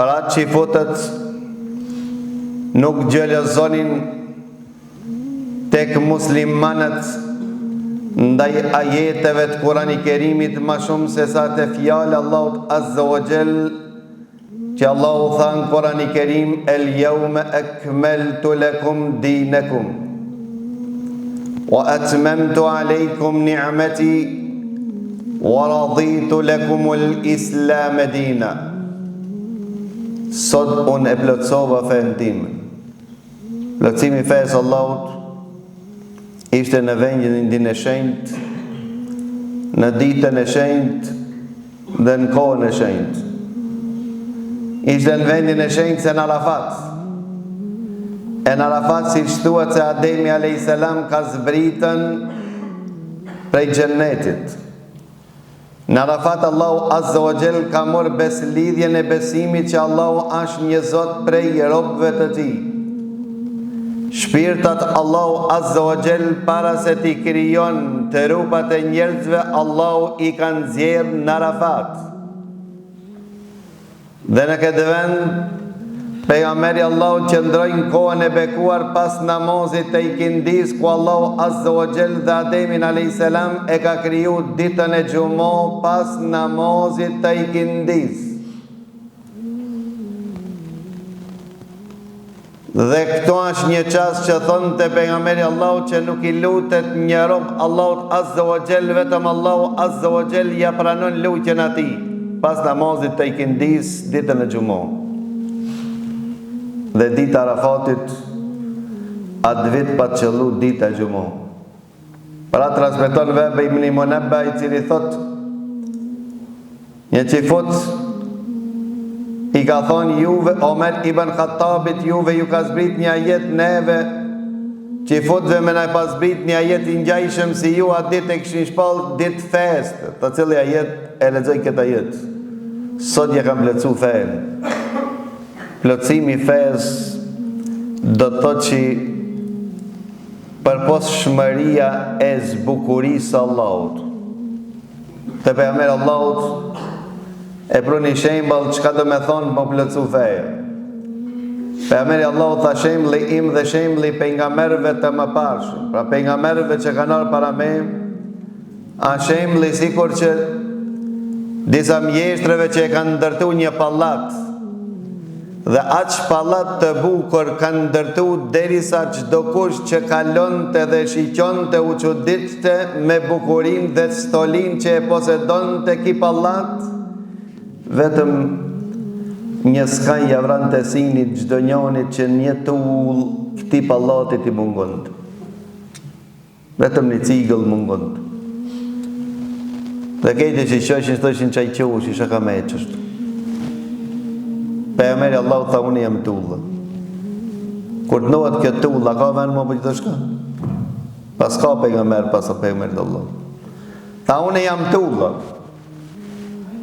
Para që i futët nuk gjelëzonin tek muslimanët ndaj ajeteve të Kurani Kerimit ma shumë se sa të fjallë Allahut Azza wa Jall, që Allahu thanë Kurani Kerim: El jaume akmeltu lakum dinakum wa atmamtu alejkum ni'mati wa raditu lakumul islam dina. Sot unë e plotësova fen time. Plotësimi fesë Allahut ishte në vendin e shenjtë, në ditën e shenjtë dhe në kohën e shenjtë. Ishte në vendin e shenjtë se në Arafat. E në Arafat, si thuhet se Ademi a.s. ka zbritën prej xhennetit. Në Arafat Allahu Azza wa Jall ka morë beslidhjen e besimit që Allahu është një Zot prej robëve të Tij. Shpirtat Allahu Azza wa Jall para se t'i krijon të trupat e njerëzve, Allahu i ka nxjerrë në Arafat. Dhe në këtë vend pejgamberi Allahu qëndroi në kohën e bekuar pas namazit të ikindis, ku Allahu Azza wa Jall dhe Ademin a.s. e ka kriju ditën e xumë pas namazit të ikindis. Dhe këto është një çast që thonë të pejgamberi Allahu që nuk i lutet një rob Allahut Azza wa Jall, vetëm Allahu Azza wa Jall ja pranon lutjen atij pas namazit të ikindis ditën e xumë. Dhe dita Arafatit, atë vit pa të qëllu dita e xumë. Pra transmeton Vehb ibn Munabbih, i cili thot: një qifut i ka thonë juve, Omer ibn Khattabit, juve ju ka zbrit një ajet neve, qifutve me na pas zbrit një ajet i ngjajshëm si ju, atë ditë e këshin shpall ditë festë, të cili ajet e lexoj këtë ajet. Sot ja kam plotsu fen. Plotësimi fes do të thotë që përpos shmëria e zbukurisë Allahut. Të pejgamberi Allahut e pruni shembull çka do me thonë po plotësu feja. Pejgamberi Allahut tha shembulli im dhe shembulli pejgamberëve të mëparshëm. Pra pejgamberëve që kanë ardhur para me, a shembulli sikur që disa mjeshtrëve që e kanë ndërtuar një pallat. Dhe aq pallat të bukur kanë ndërtu derisa çdo kush që kalonte dhe shiqonte u çuditste me bukurinë dhe stolinë që e posedonte ky pallat, vetëm një skaj javrante sinit çdo njonit që një tull këtij pallatit i mungon. Vetëm një cigëll mungon. Dhe këti që shoshin thoshin çaj qosh, isha ka me çështë. Pejgamberi Allahu tha unë jam tullë. Kur të nohet kjo tullë, ka vend më për gjithë shka? Pas ka pejgamber, pas ka pejgamberit Allah. Tha unë jam tullë.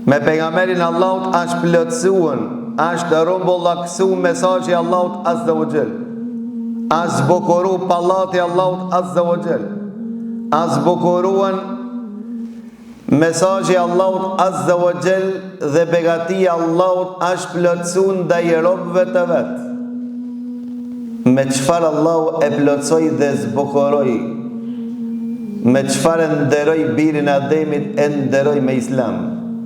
Me pejgamberin Allahut është plotësuan, është rumbullaksu mesazhi Allahut Azza wa Jall. Është zbukuru pallati Allahut Azza wa Jall. Është zbukuruan mesazhi Allahut Azza wa Jall dhe begatia Allahut është plotësuar ndaj robëve të vet. Me çfarë Allahu e plotësoi dhe zbukuroi, me çfarë nderoi birin e Ademit, e nderoi me Islam.